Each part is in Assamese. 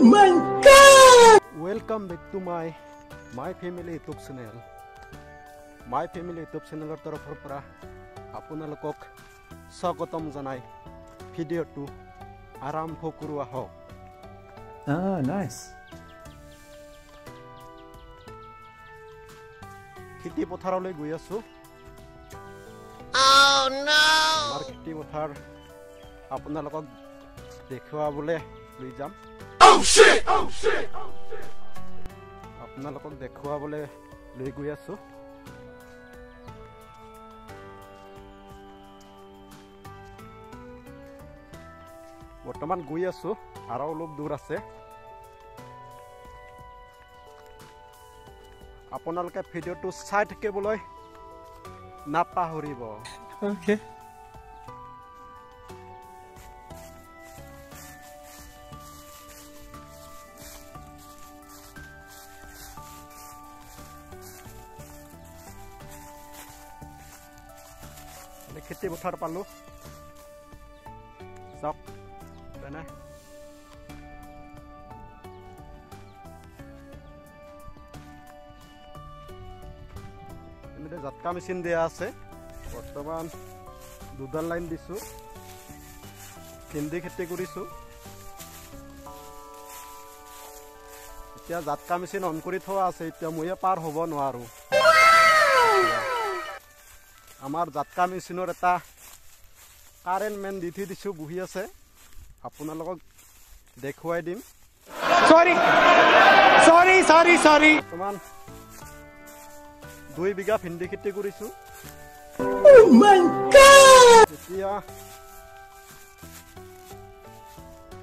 my God! Welcome back to my family YouTube channel. My family YouTube channel तरफर পৰা আপোনালোকক স্বাগতম জনাই ভিডিওটো আৰম্ভ কৰোৱা হওক। Ah, nice. খেতি পথাৰলৈ গৈ আছো। Oh no! আমাৰ খেতি পথাৰ আপোনালোকক দেখুৱাবলৈ লৈ যাম। Oh shit! Oh shit! আপোনালোকক দেখুৱাবলৈ লৈ গৈ আছো। বৰ্তমান গৈ আছো আৰু অলপ দূৰ আছে। আপোনালোকে ভিডিওটো চাই থাকিবলৈ নাপাহৰিব। Okay. খেতি পথাৰ পালো চাওক তেনে এনেতে জাটকা মেচিন দিয়া আছে। বৰ্তমান দুডাল লাইন দিছো। ভেন্দি খেতি কৰিছো। এতিয়া জাটকা মেচিন অন কৰি থোৱা আছে। এতিয়া মইয়ে পাৰ হ'ব নোৱাৰো। আমাৰ জাটকা মেচিনৰ এটা কাৰেণ্ট মেন দি থৈ দিছো বহি আছে। আপোনালোকক দেখুৱাই দিম। Sorry. বৰ্তমান 2 বিঘা ভেন্দি খেতি কৰিছো। Oh my God! এতিয়া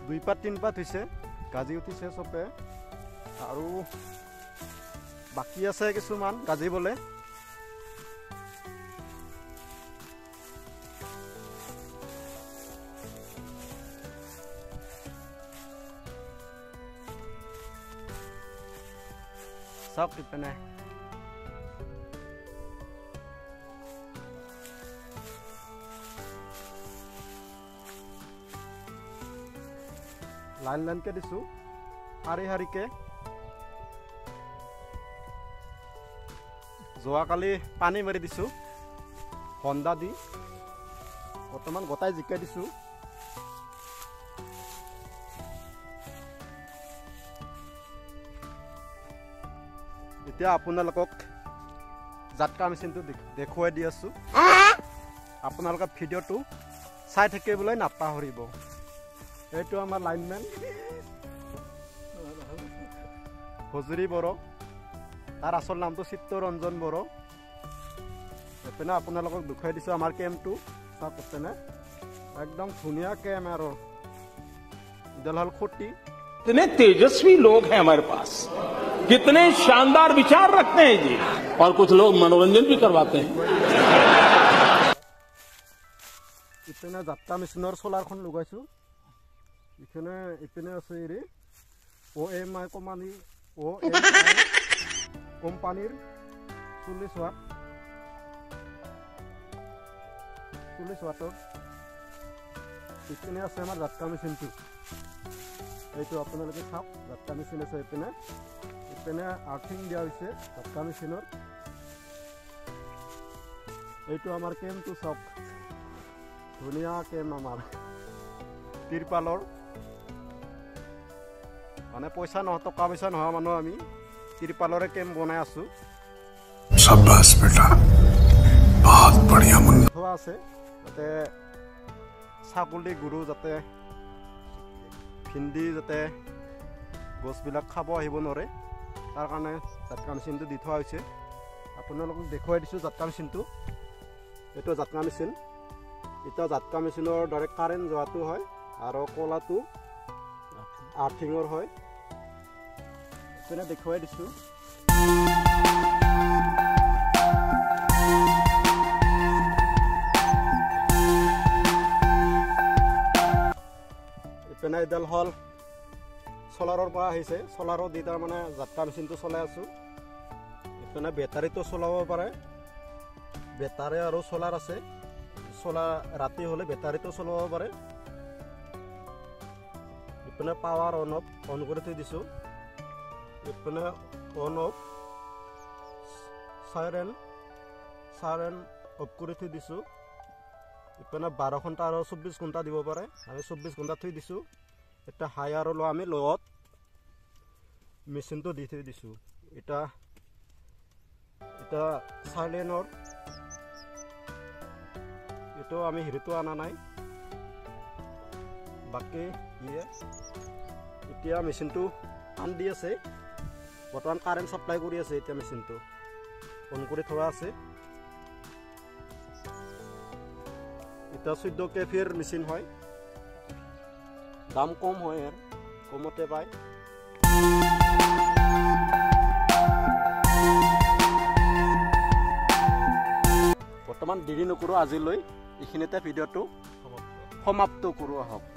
2 পাত 3 পাত হৈছে। গাজি উঠিছে চবে আৰু বাকি আছে কিছুমান গাজিবলৈ। চাওক ইপিনে লাইনকে দিছো শাৰী যোৱাকালি পানী মাৰি দিছো হন্দা দি। বৰ্তমান গোটাই জিকাই দিছো। এতিয়া আপোনালোকক জাটকা মেচিনটো দেখুৱাই দি আছো। আপোনালোকে ভিডিওটো চাই থাকিবলৈ নাপাহৰিব। এইটো আমাৰ লাইনমেন হজুৰি বড়ো। তাৰ আচল নামটো চিত্তৰঞ্জন বড়ো। এপিনে আপোনালোকক দেখুৱাই দিছো আমাৰ কেম্পটো। চাওক এপিনে একদম ধুনীয়া কেম্প আৰু ইডাল হ'ল খুঁটি। कितने तेजस्वी लोग हैं हमारे पास, कितने शानदार विचार रखते हैं जी। और कुछ लोग मनोरंजन भी करवाते हैं। इतने जाटका मेचिनर सोलारखन लगाइছো। इपिने আছে এৰি OMI কোম্পানীৰ 40 ওয়াটৰ। ইপিনে আছে আমাৰ জাটকা মেচিনটো। এইটো আপোনালোকে চাওক জাটকা মেচিন আছে। ইপিনে আৰ্থিং দিয়া হৈছে জাটকা মেচিনৰ। এইটো আমাৰ কেম্পটো চাওক ধুনীয়া কেম্প। আমাৰ তিৰপালৰ মানে টকা পইচা নোহোৱা মানুহ আমি তিৰপালৰে কেম্প বনাই আছো। शाबाश बेटा, बहुत बढ़िया मुन्ना। থোৱা আছে যাতে ছাগলী গৰু যাতে ভেন্দি যাতে গছবিলাক খাব আহিব নোৱাৰে তাৰ কাৰণে জাটকা মেচিনটো দি থোৱা হৈছে। আপোনালোকক দেখুৱাই দিছো জাটকা মেচিনটো। এইটো জাটকা মেচিন। এটা জাটকা মেচিনৰ দৰে কাৰেণ্ট যোৱাটো হয় আৰু কলাটো আৰ্থিঙৰ হয়। এপিনে দেখুৱাই দিছো। এপিনে এডাল হ'ল সোলাৰৰ পৰা আহিছে। সোলাৰৰ দি তাৰ মানে জাটকা মেচিনটো চলাই আছো। এপিনে বেটাৰীটো চলাব পাৰে। বেটাৰী আৰু সোলাৰ আছে। সোলাৰ ৰাতি হলে বেটাৰীটো চলাব পাৰে। ইপিনে পাৱাৰ অন অফ অন কৰি থৈ দিছোঁ ইপিনে অন অফ চাইৰেন অফ কৰি থৈ দিছোঁ ইপিনে 12 ঘণ্টা আৰু 24 ঘণ্টা দিব পাৰে আমি 24 ঘণ্টা থৈ দিছোঁ এটা হাই আৰু ল' আমি লগত মেচিনটো দি থৈ দিছোঁ এটা চাইলেনৰ এইটো আমি হেৰিটো অনা নাই বাকী এতিয়া মেচিনটো অন দি আছে বৰ্তমান কাৰেণ্ট সাপ্লাই কৰি আছে এতিয়া মেচিনটো অন কৰি থোৱা আছে এটা 14 কেভিৰ মেচিন হয় দাম কম হয় আৰু কমতে পায় বৰ্তমান দেৰি নকৰোঁ আজিলৈ এইখিনিতে ভিডিঅ'টো সমাপ্ত কৰোঁ আহক